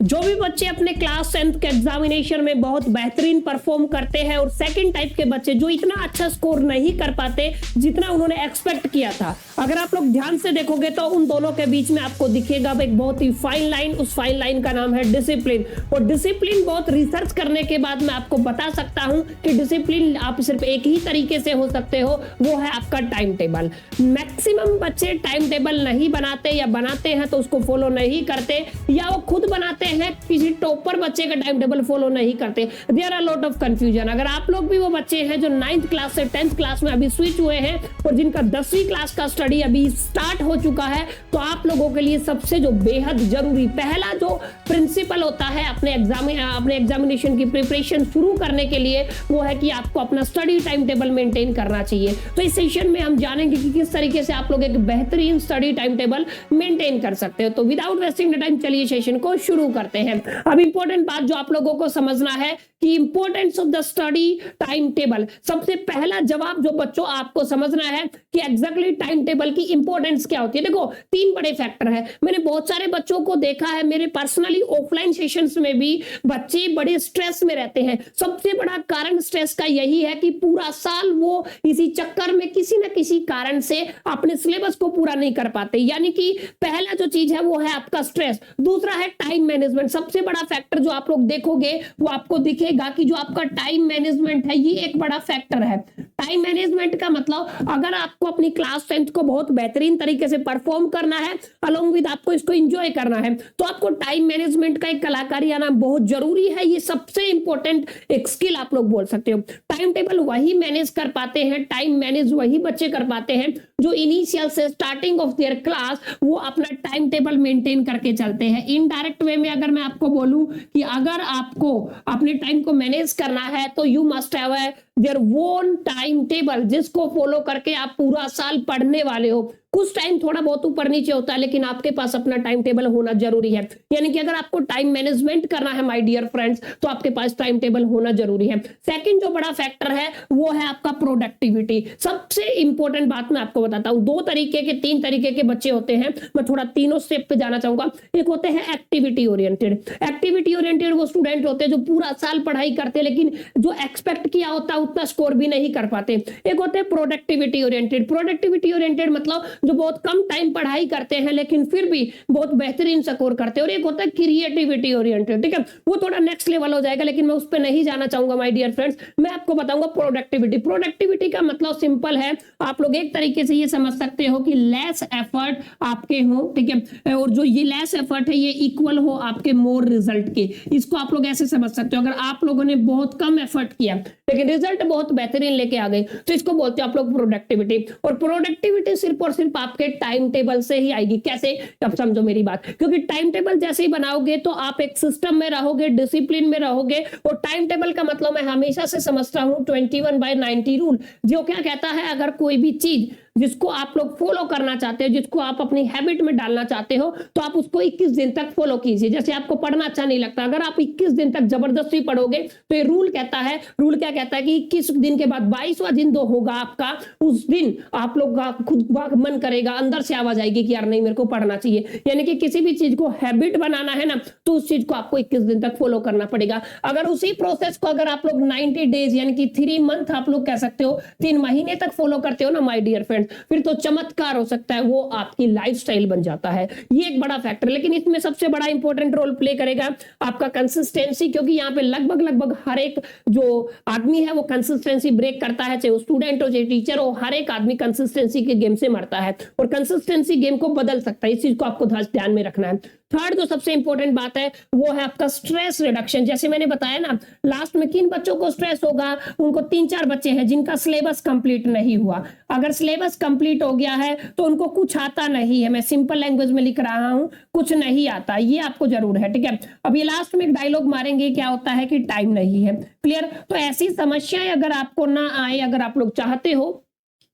जो भी बच्चे अपने क्लास 10th के एग्जामिनेशन में बहुत बेहतरीन परफॉर्म करते हैं और सेकंड टाइप के बच्चे जो इतना अच्छा स्कोर नहीं कर पाते जितना उन्होंने एक्सपेक्ट किया था, अगर आप लोग ध्यान से देखोगे तो उन दोनों के बीच में आपको दिखेगा एक बहुत ही फाइन लाइन। उस फाइन लाइन का नाम है डिसिप्लिन। और डिसिप्लिन बहुत रिसर्च करने के बाद मैं आपको बता सकता हूं कि डिसिप्लिन आप सिर्फ एक ही तरीके से हो सकते हो, वो है आपका टाइम टेबल। मैक्सिमम बच्चे टाइम टेबल नहीं बनाते या बनाते हैं तो उसको फॉलो नहीं करते, या वो खुद बनाते हैं, किसी टॉपर बच्चे का टाइम टेबल फॉलो नहीं करते। There are lot of confusion. अगर आप लोग भी वो बच्चे हैं जो 9th क्लास से 10th क्लास में अभी स्विच हुए हैं और जिनका 10वीं क्लास का स्टडी अभी स्टार्ट हो चुका है, तो आप लोगों के लिए सबसे जो बेहद जरूरी पहला जो प्रिंसिपल होता है अपने एग्जामिनेशन की प्रिपरेशन शुरू करने के लिए, वो है कि आपको अपना स्टडी टाइम टेबल मेंटेन करना चाहिए। तो इस सेशन में हम जानेंगे कि किस तरीके से आप लोग एक बेहतरीन स्टडी टाइम टेबल मेंटेन कर सकते हो। तो विदाउट वेस्टिंग द टाइम चलिए सेशन को शुरू करते हैं। अब इंपॉर्टेंट बात जो आप लोगों को समझना है कि importance of the study time table. सबसे पहला जवाब जो बच्चों आपको समझना है कि एग्जैक्टली टाइम टेबल की इंपॉर्टेंस क्या होती है। देखो, तीन बड़े फैक्टर है। मैंने बहुत सारे बच्चों को देखा है, मेरे पर्सनली ऑफलाइन सेशंस में भी बच्चे बड़े स्ट्रेस में रहते हैं। सबसे बड़ा कारण स्ट्रेस का यही है कि पूरा साल वो इसी चक्कर में किसी न किसी कारण से अपने सिलेबस को पूरा नहीं कर पाते। यानी कि पहला जो चीज है वो है आपका स्ट्रेस। दूसरा है टाइम मैनेजमेंट। सबसे बड़ा फैक्टर जो आप लोग देखोगे वो आपको दिखेगा कि जो आपका टाइम मैनेजमेंट है, ये एक बड़ा फैक्टर है। टाइम मैनेजमेंट का मतलब अगर आपको अपनी क्लास 10th को बहुत बेहतरीन तरीके से परफॉर्म करना है, अलोंग विद आपको इसको एंजॉय करना है, तो आपको टाइम मैनेजमेंट का एक कलाकारी आना बहुत जरूरी है। ये सबसे इंपॉर्टेंट एक स्किल आप लोग बोल सकते हो। टाइम टेबल वही मैनेज कर पाते हैं, टाइम मैनेज वही बच्चे कर पाते हैं जो इनिशियल से स्टार्टिंग ऑफ देयर क्लास वो अपना टाइम टेबल मेंटेन करके चलते हैं। इनडायरेक्ट वे में अगर मैं आपको बोलूं कि अगर आपको अपने टाइम को मैनेज करना है तो you must have their own time table, जिसको फॉलो करके आप पूरा साल पढ़ने वाले हो। कुछ टाइम थोड़ा बहुत ऊपर नीचे होता है, लेकिन आपके पास अपना टाइम टेबल होना जरूरी है। यानी कि अगर आपको टाइम मैनेजमेंट करना है माय डियर फ्रेंड्स, तो आपके पास टाइम टेबल होना जरूरी है। सेकंड जो बड़ा फैक्टर है वो है आपका प्रोडक्टिविटी। सबसे इंपॉर्टेंट बात मैं आपको बताता हूं, तीन तरीके के बच्चे होते हैं। मैं थोड़ा तीनों स्टेप पे जाना चाहूंगा। एक होते हैं एक्टिविटी ओरिएंटेड। एक्टिविटी ओरिएंटेड वो स्टूडेंट होते हैं जो पूरा साल पढ़ाई करते हैं लेकिन जो एक्सपेक्ट किया होता है उतना स्कोर भी नहीं कर पाते। एक होते हैं प्रोडक्टिविटी ओरिएंटेड। प्रोडक्टिविटी ओरिएंटेड मतलब जो बहुत कम टाइम पढ़ाई करते हैं लेकिन फिर भी बहुत बेहतरीन स्कोर करते हैं। और एक होता है क्रिएटिविटी ओरिएंटेड। ठीक है, वो थोड़ा नेक्स्ट लेवल हो जाएगा, लेकिन मैं उस पर नहीं जाना चाहूंगा माय डियर फ्रेंड्स। मैं आपको बताऊंगा प्रोडक्टिविटी। प्रोडक्टिविटी का मतलब सिंपल है, आप लोग एक तरीके से ये समझ सकते हो कि लेस एफर्ट आपके हो, ठीक है, और जो ये लेस एफर्ट है ये इक्वल हो आपके मोर रिजल्ट के। इसको आप लोग ऐसे समझ सकते हो, अगर आप लोगों ने बहुत कम एफर्ट किया लेकिन रिजल्ट बहुत बेहतरीन लेके आ गए तो इसको बोलते हैं आप लोग प्रोडक्टिविटी। और प्रोडक्टिविटी सिर्फ और सिर्फ आपके टाइम टेबल से ही आएगी। कैसे, अब समझो मेरी बात, क्योंकि टाइम टेबल जैसे ही बनाओगे तो आप एक सिस्टम में रहोगे, डिसिप्लिन में रहोगे। और टाइम टेबल का मतलब मैं हमेशा से समझता हूं 21/90 रूल, जो क्या कहता है, अगर कोई भी चीज जिसको आप लोग फॉलो करना चाहते हो, जिसको आप अपनी हैबिट में डालना चाहते हो, तो आप उसको 21 दिन तक फॉलो कीजिए। जैसे आपको पढ़ना अच्छा नहीं लगता, अगर आप 21 दिन तक जबरदस्ती पढ़ोगे तो ये रूल क्या कहता है कि 21 दिन के बाद 22वां दिन जो होगा आपका, उस दिन आप लोग का खुद मन करेगा, अंदर से आवाज आएगी कि यार नहीं मेरे को पढ़ना चाहिए। यानी कि किसी भी चीज को हैबिट बनाना है ना, तो उस चीज को आपको 21 दिन तक फॉलो करना पड़ेगा। अगर उसी प्रोसेस को अगर आप लोग 90 डेज यानी कि 3 मंथ आप लोग कह सकते हो, 3 महीने तक फॉलो करते हो ना माय डियर फ्रेंड्स, फिर तो चमत्कार हो सकता है, वो आपकी लाइफस्टाइल बन जाता है। ये एक बड़ा फैक्टर। लेकिन इसमें सबसे बड़ा इंपॉर्टेंट रोल प्ले करेगा आपका कंसिस्टेंसी, क्योंकि यहाँ पे लगभग हर एक जो आदमी है वो कंसिस्टेंसी ब्रेक करता है, चाहे वो स्टूडेंट हो चाहे टीचर हो, हर एक आदमी कंसिस्टेंसी के गेम से मरता है और कंसिस्टेंसी गेम को बदल सकता है। इस चीज को आपको ध्यान में रखना है। थर्ड जो सबसे इंपॉर्टेंट बात है वो है आपका स्ट्रेस रिडक्शन। जैसे मैंने बताया ना, लास्ट में किन बच्चों को स्ट्रेस होगा, उनको 3-4 बच्चे हैं जिनका सिलेबस कंप्लीट नहीं हुआ। अगर सिलेबस कंप्लीट हो गया है तो उनको कुछ आता नहीं है। मैं सिंपल लैंग्वेज में लिख रहा हूं, कुछ नहीं आता, ये आपको जरूर है। ठीक है, अब ये लास्ट में एक डायलॉग मारेंगे, क्या होता है कि टाइम नहीं है। क्लियर? तो ऐसी समस्याएं अगर आपको ना आए, अगर आप लोग चाहते हो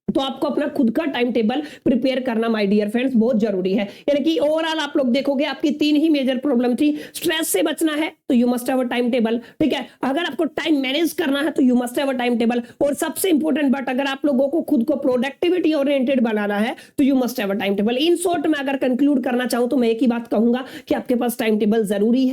तो आपको अपना खुद का टाइम टेबल प्रिपेयर करना माय डियर फ्रेंड्स बहुत जरूरी है। यानी कि ओवरऑल आप लोग देखोगे आपकी 3 ही मेजर प्रॉब्लम थी। स्ट्रेस से बचना है तो you must have a time table, ठीक है। अगर आपको टाइम मैनेज करना है तो you must have a time table, और सबसे इंपॉर्टेंट बात, अगर आप लोगों को खुद को प्रोडक्टिविटी ओरिएंटेड बनाना है तो you must have a time table. In short मैं अगर कंक्लूड करना चाहूं तो मैं एक ही बात कहूंगा कि आपके पास टाइम टेबल जरूरी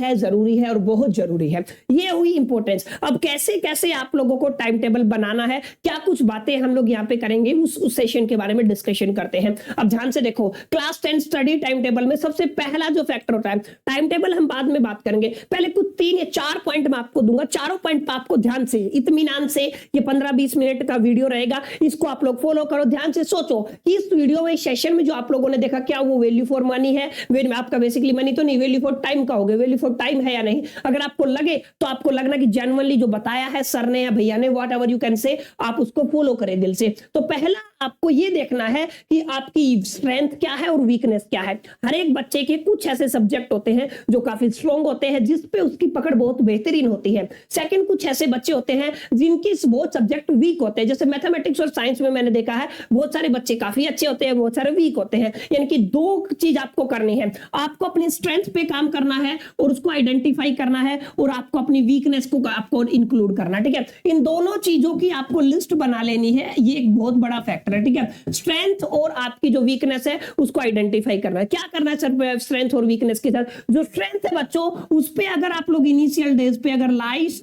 है और बहुत जरूरी है। ये हुई इंपॉर्टेंस। अब कैसे कैसे आप लोगों को टाइम टेबल बनाना है, क्या कुछ बातें हम लोग यहाँ पे करेंगे, उस सेशन के बारे में डिस्कशन करते हैं। अब ध्यान से देखो, क्लास 10 स्टडी टाइम टेबल में सबसे पहला जो फैक्टर होता है, टाइम टेबल हम बाद में बात करेंगे, पहले कुछ 3 या 4 पॉइंट मैं आपको दूंगा। चारों पॉइंट आपको ध्यान से इत्मीनान से, ये 15-20 मिनट का वीडियो रहेगा, इसको आप लोग फॉलो करो। ध्यान से सोचो कि इस वीडियो में, सेशन में जो आप लोगों ने देखा, क्या वो वैल्यू फॉर मनी है? आपका बेसिकली मनी तो नहीं, वैल्यू फॉर टाइम का होगा, वैल्यू फॉर टाइम है या नहीं? अगर आपको लगे तो आपको लगना कि जेन्युइनली जो बताया है सर ने या भैया ने, what ever you can say, आप उसको फॉलो करें दिल से। तो पहला आपको ये देखना है कि आपकी स्ट्रेंथ क्या है और वीकनेस क्या है। हर एक बच्चे के कुछ ऐसे सब्जेक्ट होते हैं जो काफी स्ट्रॉन्ग होते हैं, जिस पे उसकी पकड़ बहुत बेहतरीन होती है। सेकंड, कुछ ऐसे बच्चे होते हैं जिनकी बहुत सब्जेक्ट वीक होते हैं, जैसे मैथमेटिक्स और साइंस में मैंने देखा है बहुत सारे बच्चे काफी अच्छे होते हैं, बहुत सारे वीक होते हैं। यानी कि 2 चीज आपको करनी है, आपको अपनी स्ट्रेंथ पे काम करना है और उसको आइडेंटिफाई करना है, और आपको अपनी वीकनेस को आपको इंक्लूड करना है, ठीक है। इन दोनों चीजों की आपको लिस्ट बना लेनी है, ये एक बहुत बड़ा फैक्टर है, ठीक है। स्ट्रेंथ और आपकी जो वीकनेस है उसको आइडेंटिफाई करना है। क्या करना है सर स्ट्रेंथ और वीकनेस के साथ? जो स्ट्रेंथ है बच्चों, उस पे अगर आप लोग इनिशियल डेज पे अगर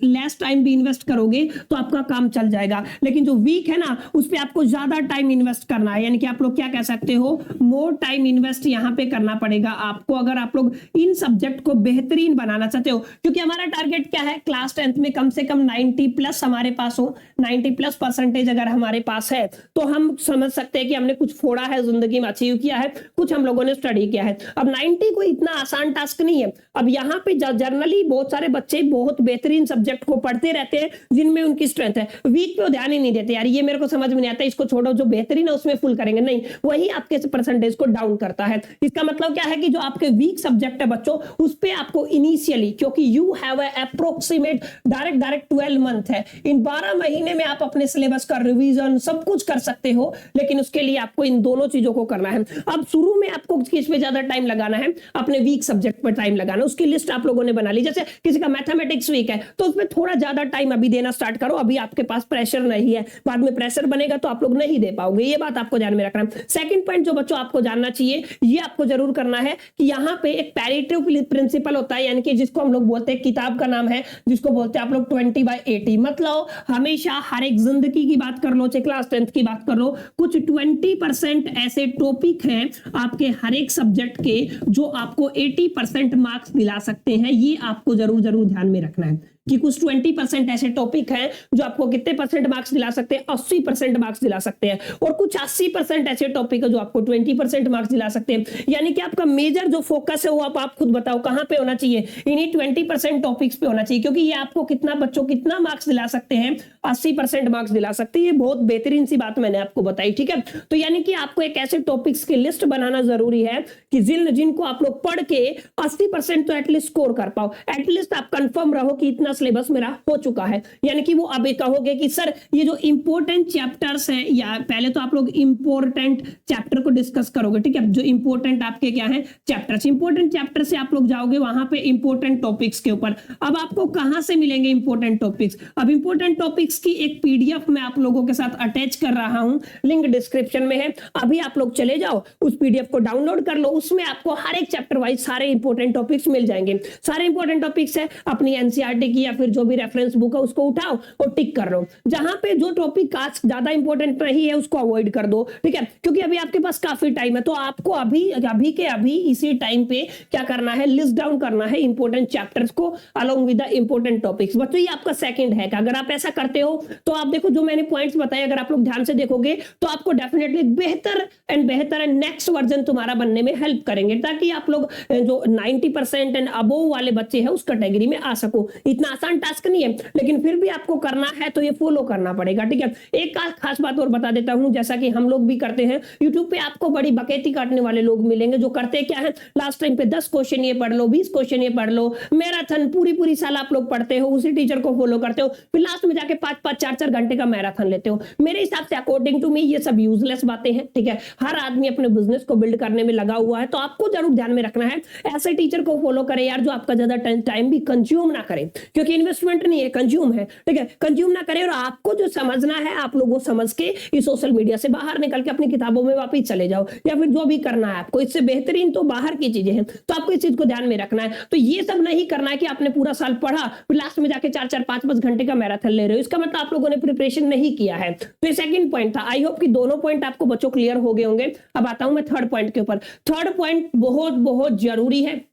लेस टाइम भी इन्वेस्ट करोगे तो आपका काम चल जाएगा, लेकिन जो वीक है ना, उस पे आपको ज्यादा टाइम इन्वेस्ट करना है। यानी कि आप लोग क्या कह सकते हो, मोर टाइम इन्वेस्ट यहां पे करना पड़ेगा आपको, अगर आप लोग इन सब्जेक्ट को बेहतरीन बनाना चाहते हो। क्योंकि हमारा टारगेट क्या है, क्लास 10th में कम से कम 90+ हमारे पास हो, 90+% अगर हमारे पास है तो हम समझ सकते हैं कि हमने कुछ फोड़ा है जिंदगी में, अचीव किया है, कुछ हम लोगों ने स्टडी किया है। अब 90 कोई इतना आसान टास्क नहीं है। अब यहाँ पे जनरली बहुत सारे बच्चे बहुत बेहतरीन सब्जेक्ट को पढ़ते रहते हैं जिनमें उनकी स्ट्रेंथ है, वीक पे ध्यान ही नहीं देते, यार ये मेरे को समझ में नहीं आता, इसको छोड़ो, जो बेहतरीन है उसमें फुल करेंगे, नहीं, वही आपके परसेंटेज को डाउन करता है। इसका मतलब क्या है कि जो आपके वीक सब्जेक्ट है बच्चों, उस पे आपको इनिशियली, क्योंकि you have approximate direct 12 month है, इन 12 महीने में आप अपने सिलेबस का रिवीजन सब कुछ कर सकते हो, लेकिन उसके लिए आपको इन दोनों चीजों को करना है। अब शुरू में आपको किस पे ज्यादा टाइम लगाना है, अपने वीक सब्जेक्ट पर टाइम लगाना, उसकी लिस्ट आप लोगों ने बना ली। जैसे किसी का मैथमेटिक्स वीक है तो उसमें थोड़ा ज्यादा टाइम अभी देना स्टार्ट करो, अभी आपके पास प्रेशर नहीं है, बाद में प्रेशर बनेगा तो आप लोग नहीं दे पाओगे, ये बात आपको ध्यान में रखना है। सेकंड पॉइंट जो बच्चों आपको जानना चाहिए, ये आपको जरूर करना है कि यहाँ पे एक पैरेटिव प्रिंसिपल होता है, यानी कि जिसको हम लोग बोलते हैं, किताब का नाम है जिसको बोलते हैं आप लोग 20/80। मतलब हमेशा हर एक जिंदगी की बात कर लो, चाहे क्लास 10th की बात कर लो, कुछ 20% ऐसे टॉपिक हैं आपके हर एक सब्जेक्ट के जो आपको 80% मार्क्स दिला सकते हैं। ये आपको जरूर ध्यान में रखना है कि कुछ 20% ऐसे टॉपिक हैं जो आपको कितने परसेंट मार्क्स दिला सकते हैं, 80% मार्क्स दिला सकते हैं, और कुछ 80% ऐसे टॉपिक है जो आपको 20% मार्क्स दिला सकते हैं। यानी कि आपका मेजर जो फोकस है वो आप खुद बताओ कहां पे होना चाहिए, इन्हीं 20% टॉपिक्स पे होना चाहिए, क्योंकि ये आपको कितना बच्चों कितना मार्क्स दिला सकते हैं, 80% मार्क्स दिला सकते हैं। ये बहुत बेहतरीन सी बात मैंने आपको बताई, ठीक है। तो यानी कि आपको एक ऐसे टॉपिक्स की लिस्ट बनाना जरूरी है कि जिनको आप लोग पढ़ के 80% तो एटलीस्ट स्कोर कर पाओ, एटलीस्ट आप कंफर्म रहो कि इतना सिलेबस मेरा हो चुका है। यानी कि वो अब कहोगे कि सर ये जो इंपॉर्टेंट चैप्टर्स हैं, या पहले तो आप लोग इंपॉर्टेंट चैप्टर को डिस्कस करोगे, ठीक है, जो इंपॉर्टेंट आपके क्या है चैप्टर्स, इंपॉर्टेंट चैप्टर से आप लोग जाओगे वहां पे इंपॉर्टेंट टॉपिक्स के ऊपर। अब आपको कहां से मिलेंगे इंपॉर्टेंट टॉपिक्स? अब इंपॉर्टेंट टॉपिक्स की एक पीडीएफ मैं आप लोगों के साथ अटैच कर रहा हूं, लिंक डिस्क्रिप्शन में है, अभी आप लोग चले जाओ उस पीडीएफ को डाउनलोड कर लो, उसमें आपको हर एक चैप्टर वाइज सारे इंपॉर्टेंट टॉपिक्स मिल जाएंगे। सारे इंपॉर्टेंट टॉपिक्स है अपनी एनसीईआरटी की या फिर जो भी रेफरेंस बुक है उसको उठाओ और टिक कर लो। जहां पे जो टॉपिक आज ज्यादा इंपॉर्टेंट नहीं है उसको अवॉइड कर दो, ठीक है, क्योंकि अभी आपके पास काफी टाइम है। तो आपको अभी के अभी इसी टाइम पे क्या करना है, लिस्ट डाउन करना है इंपॉर्टेंट चैप्टर्स को along with the important topics. बच्चों ये आपका सेकंड है। अगर आप ऐसा करते हो तो आप देखो जो मैंने पॉइंट्स बताए, अगर आप लोग ध्यान से देखोगे तो आपको डेफिनेटली बेहतर एंड नेक्स्ट वर्जन तुम्हारा बनने में हेल्प करेंगे, ताकि आप लोग जो 90% एंड अबोव वाले बच्चे हैं उस कैटेगरी में आ सको। इतना आसान टास्क नहीं है, लेकिन फिर भी आपको करना है तो ये फॉलो करना पड़ेगा, ठीक है। एक खास बात और बता देता हूं, जैसा कि हम लोग भी करते हैं, यूट्यूब पे आपको बड़ी बकैती काटने वाले लोग मिलेंगे जो करते क्या है, लास्ट टाइम पे 10 क्वेश्चन ये पढ़ लो, 20 क्वेश्चन ये पढ़ लो, मैराथन पूरी साल आप लोग पढ़ते हो, उसी टीचर को फॉलो करते हो, फिर लास्ट में जाके 5-5 4-4 घंटे का मैराथन लेते हो। मेरे हिसाब से अकॉर्डिंग टू मी ये सब यूजलेस बातें हैं, ठीक है। हर आदमी अपने बिजनेस को बिल्ड करने में लगा हुआ है, तो आपको जरूर ध्यान में रखना है ऐसे टीचर को फॉलो करें यार जो आपका ज्यादा टाइम भी कंज्यूम ना करे, क्योंकि इन्वेस्टमेंट नहीं है, कंज्यूम है, ठीक है। कंज्यूम ना करे और आपको जो समझना है आप लोग वो समझ के इस सोशल मीडिया से बाहर निकल के अपनी किताबों में वापस चले जाओ, या फिर जो भी करना है आपको, इससे बेहतरीन तो बाहर की चीजें हैं, तो आपको इस चीज को ध्यान में रखना है। तो ये सब नहीं करना है कि आपने पूरा साल पढ़ा फिर लास्ट में जाके 4-4 5-5 घंटे का मैराथन ले रहे हो, इसका मतलब आप लोगों ने प्रिपरेशन नहीं किया है। तो ये सेकंड पॉइंट था। आई होप कि दोनों पॉइंट आपको बच्चों क्लियर हो गए होंगे। अब आता हूं मैं थर्ड पॉइंट के ऊपर। थर्ड पॉइंट बहुत जरूरी है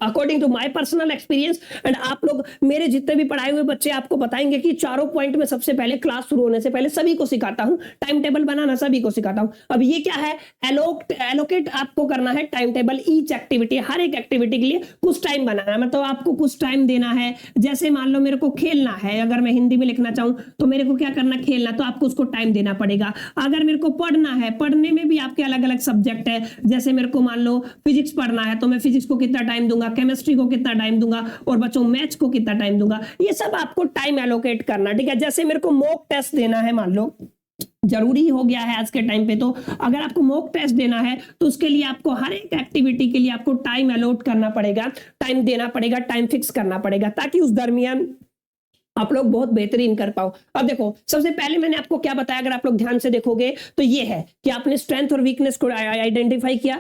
according to my personal experience, and आप लोग मेरे जितने भी पढ़ाए हुए बच्चे आपको बताएंगे कि चारों पॉइंट में सबसे पहले क्लास शुरू होने से पहले सभी को सिखाता हूं, टाइम टेबल बनाना सभी को सिखाता हूं। अब ये क्या है, एलोकेट आपको करना है टाइम टेबल ईच एक्टिविटी, हर एक एक्टिविटी के लिए कुछ टाइम बनाना है, मतलब आपको कुछ टाइम देना है। जैसे मान लो मेरे को खेलना है, अगर मैं हिंदी में लिखना चाहूं तो मेरे को क्या करना, खेलना, तो आपको उसको टाइम देना पड़ेगा। अगर मेरे को पढ़ना है, पढ़ने में भी आपके अलग अलग सब्जेक्ट है, जैसे मेरे को मान लो फिजिक्स पढ़ना है तो मैं फिजिक्स को कितना टाइम दूंगा, केमिस्ट्री को कितना टाइम दूंगा, और बच्चों मैथ्स को कितना टाइम दूंगा, ये सब आपको टाइम एलोकेट करना, ठीक है। जैसे मेरे को मॉक टेस्ट देना है, मान लो जरूरी हो गया है आज के टाइम पे, तो अगर आपको मॉक टेस्ट देना है तो उसके लिए आपको हर एक एक्टिविटी के लिए आपको टाइम अलॉट करना पड़ेगा, टाइम देना पड़ेगा, टाइम फिक्स करना पड़ेगा, ताकि उस दरमियान आप लोग बहुत बेहतरीन कर पाओ। अब देखो सबसे पहले मैंने आपको क्या बताया, अगर आप लोग ध्यान से देखोगे तो ये है कि आपने स्ट्रेंथ और वीकनेस को आइडेंटिफाई किया,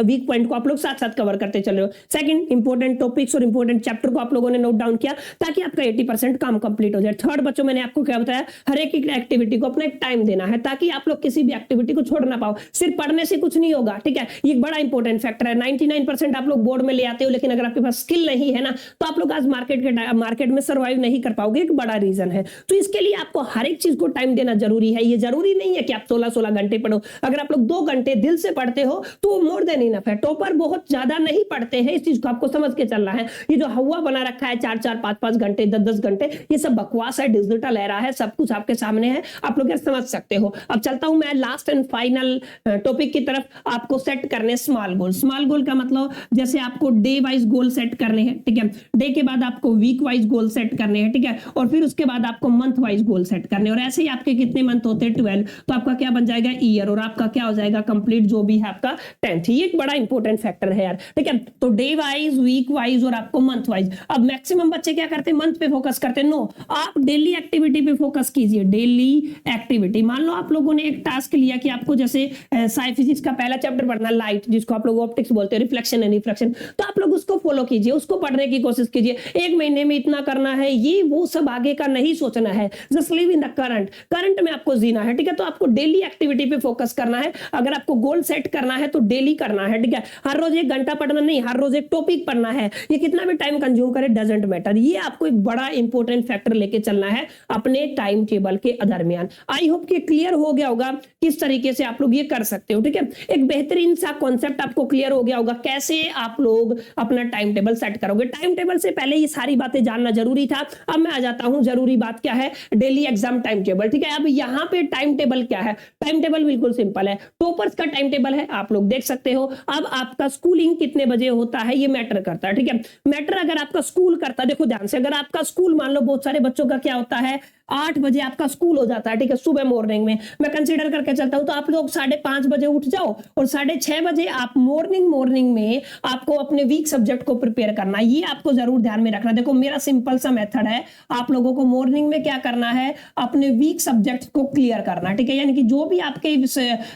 वीक पॉइंट को आप लोग साथ साथ कवर करते चल रहे हो। सेकंड, इंपॉर्टेंट टॉपिक्स और इंपॉर्टेंट चैप्टर को आप लोगों ने नोट डाउन किया ताकि आपका 80% काम कंप्लीट हो जाए। थर्ड बच्चों मैंने आपको क्या बताया, हर एक एक्टिविटी को अपना एक टाइम देना है ताकि आप लोग किसी भी एक्टिविटी को छोड़ ना पाओ। सिर्फ पढ़ने से कुछ नहीं होगा, ठीक है, ये एक बड़ा इंपॉर्टेंट फैक्टर है। 99% आप लोग बोर्ड में ले आते हो, लेकिन अगर आपके पास स्किल नहीं है ना तो आप लोग आज मार्केट में सर्वाइव नहीं कर पाओगे, एक बड़ा रीजन है। तो इसके लिए आपको हर एक चीज को टाइम देना जरूरी है। ये जरूरी नहीं है कि आप 16-16 घंटे पढ़ो, अगर आप लोग 2 घंटे दिल से पढ़ते हो तो मोर देन इनफ है। टॉपर बहुत ज्यादा नहीं पढ़ते हैं, इस चीज को आपको समझ के चलना है। ये जो हवा बना रखा है 4-4 5-5 घंटे 10-10 घंटे, ये सब बकवास है, डिजिटल एरा है, सब कुछ आपके सामने है, आप लोग समझ सकते हो। अब चलता हूं मैं लास्ट एंड फाइनल टॉपिक की तरफ, आपको सेट करने स्मॉल गोल। स्मॉल गोल का मतलब जैसे आपको डे वाइज गोल सेट करने हैं, ठीक है, डे के बाद आपको वीक वाइज गोल सेट करने हैं, ठीक है, और फिर उसके बाद आपको मंथ वाइज गोल सेट करने, और ऐसे ही आपके कितने मंथ होते हैं 12, तो आपका क्या बन जाएगा ईयर, और आपका क्या हो जाएगा कंप्लीट जो भी है आपका 10th। ये एक बड़ा इंपॉर्टेंट फैक्टर है यार, ठीक है। तो डे वाइज, वीक वाइज और आपको मंथ वाइज। अब मैक्सिमम बच्चे क्या करते हैं, मंथ पे फोकस करते हैं। नो, आप डेली एक्टिविटी पे फोकस कीजिए, डेली एक्टिविटी। मान लो आप लोगों ने एक टास्क लिया कि आपको जैसे फिजिक्स का पहला चैप्टर पढ़ना, लाइट, जिसको आप लोग ऑप्टिक्स बोलते हैं, रिफ्लेक्शन एंड रिफ्रैक्शन, तो आप लोग उसको फॉलो कीजिए, उसको पढ़ने की कोशिश कीजिए। 1 महीने में इतना करना है, ये वो सब आगे का नहीं सोचना है, just live in the current में आपको जीना है, ठीक है। तो आपको डेली एक्टिविटी पे फोकस करना है। अगर आपको गोल सेट करना है तो डेली करना है, ठीक है। हर रोज 1 घंटा पढ़ना नहीं, हर रोज एक टॉपिक पढ़ना है, ये कितना भी टाइम कंज्यूम करे डजंट मैटर। ये आपको एक बड़ा इंपॉर्टेंट फैक्टर लेके चलना है अपने टाइम टेबल के दरमियान। आई होप कि क्लियर हो गया होगा किस तरीके से आप लोग ये कर सकते हो, ठीक है। एक बेहतरीन सा कॉन्सेप्ट आपको क्लियर हो गया होगा कैसे आप लोग अपना टाइम टेबल सेट करोगे। टाइम टेबल से पहले ये सारी बातें जानना जरूरी था। अब मैं आ जाता हूं, जरूरी बात क्या है, डेली एग्जाम टाइम टेबल, ठीक है। अब यहाँ पे टाइम टेबल क्या है, टाइम टेबल बिल्कुल सिंपल है, टॉपर्स का टाइम टेबल है, आप लोग देख सकते हो। अब आपका स्कूलिंग कितने बजे होता है ये मैटर करता है, ठीक है। मैटर अगर आपका स्कूल करता है, देखो ध्यान से, अगर आपका स्कूल मान लो बहुत सारे बच्चों का क्या होता है 8 बजे आपका स्कूल हो जाता है, ठीक है, सुबह मॉर्निंग में मैं कंसीडर करके चलता हूं, तो आप लोग 5:30 बजे उठ जाओ और 6:30 बजे आप मॉर्निंग में आपको अपने वीक सब्जेक्ट को प्रिपेयर करना है। ये आपको जरूर ध्यान में रखना। देखो मेरा सिंपल सा मेथड है, आप लोगों को मॉर्निंग में क्या करना है, अपने वीक सब्जेक्ट को क्लियर करना, ठीक है। यानी कि जो भी आपके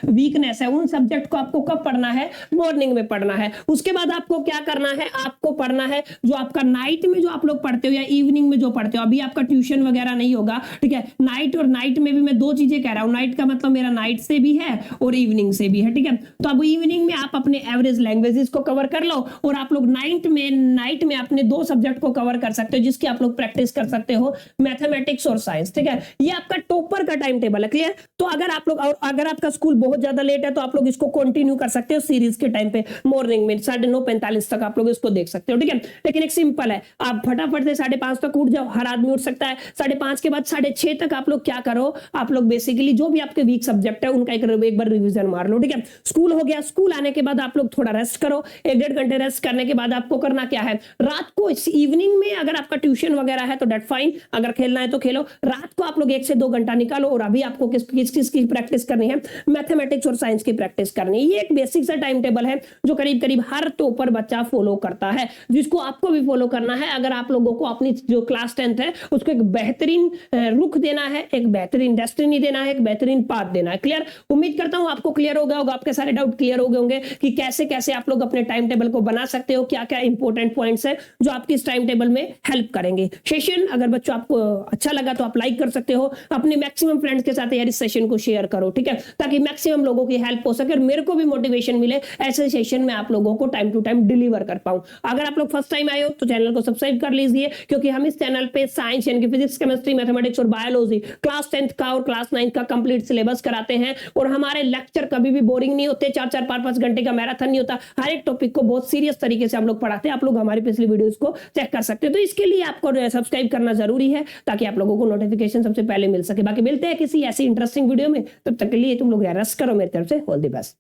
वीकनेस है उन सब्जेक्ट को आपको कब पढ़ना है, मॉर्निंग में पढ़ना है। उसके बाद आपको क्या करना है, आपको पढ़ना है जो आपका नाइट में जो आप लोग पढ़ते हो या इवनिंग में जो पढ़ते हो, अभी आपका ट्यूशन वगैरह नहीं होगा, ठीक है। नाइट और नाइट में भी मैं दो चीजें कह रहा हूं, नाइट का मतलब मेरा नाइट से भी है और इवनिंग से भी है, ठीक है। तो अब इवनिंग में आप अपने एवरेज लैंग्वेजेस को कवर कर लो और आप लोग नाइट में अपने दो सब्जेक्ट को कवर कर सकते हो जिसकी आप लोग प्रैक्टिस कर सकते हो, मैथमेटिक्स और साइंस, ठीक है। ये आपका टॉपर का टाइम टेबल है, क्लियर। तो अगर आप लोग, और अगर आपका स्कूल बहुत ज्यादा लेट है तो आप लोग इसको कंटिन्यू कर सकते हो सीरीज के टाइम पे, मॉर्निंग में 9:45 तक आप लोग इसको देख सकते हो, ठीक है। लेकिन एक सिंपल है, आप फटाफट से 5:30 तक उठ जाओ, हर आदमी उठ सकता है। 5:30 के बाद 6:30 तक आप लोग क्या करो, आप लोग बेसिकली जो भी आपके वीक सब्जेक्ट है उनका एक बार रिवीजन मार लो, ठीक है। स्कूल हो गया, स्कूल आने के बाद आप लोग थोड़ा रेस्ट करो, 1-1.5 घंटे रेस्ट करने के बाद आपको करना क्या है, रात को इस इवनिंग में अगर आपका ट्यूशन वगैरह है तो डेट फाइन, अगर खेलना है तो खेलो। रात को आप लोग 1 से 2 घंटा निकालो और अभी आपको किस की प्रैक्टिस करनी है, मैथमेटिक्स और साइंस की प्रैक्टिस करनी है। ये एक बेसिक सा टाइम टेबल है जो करीब करीब हर टॉपर बच्चा फॉलो करता है, जिसको आपको भी फॉलो करना है अगर आप लोगों को अपनी जो क्लास 10th है उसको एक बेहतरीन रुख देना है, एक बेहतरीन डेस्टिनी देना है, एक बेहतरीन पाथ देना है। क्लियर, उम्मीद करता हूं आपको क्लियर हो गया होगा, आपके सारे डाउट क्लियर हो गए होंगे कि कैसे कैसे आप लोग अपने टाइम टेबल को बना सकते हो, क्या क्या इंपॉर्टेंट पॉइंट्स है जो आपकी इस टाइम टेबल में हेल्प करेंगे। सेशन अगर बच्चों आपको अच्छा लगा तो आप लाइक कर सकते हो, अपने मैक्सिमम फ्रेंड्स के साथ यार इस सेशन को शेयर करो, ठीक है, ताकि मैक्सिमम लोगों की हेल्प हो सके और मेरे को भी मोटिवेशन मिले ऐसे सेशन में आप लोगों को टाइम टू टाइम डिलीवर कर पाऊं। अगर आप लोग फर्स्ट टाइम आए हो तो चैनल को सब्सक्राइब कर लीजिए, क्योंकि हम इस चैनल पे साइंस यानी कि फिजिक्स, केमिस्ट्री, मैथमेटिक्स और बायोलॉजी क्लास 10th का और क्लास 9th का कंप्लीट सिलेबस कराते हैं और हमारे लेक्चर कभी भी बोरिंग नहीं होते, 4-4, 5-5 घंटे का मैराथन नहीं होता, हर एक टॉपिक को बहुत सीरियस तरीके से हम लोग पढ़ाते हैं। आप लोग हमारी पिछली वीडियोस को चेक कर सकते हो, तो इसके लिए आपको सब्सक्राइब करना जरूरी है ताकि आप लोगों को नोटिफिकेशन सबसे पहले मिल सके। बाकी मिलते हैं किसी ऐसी इंटरेस्टिंग वीडियो में, तब तक के लिए तुम लोग रेस्ट करो। मेरी तरफ से ऑल द बेस्ट।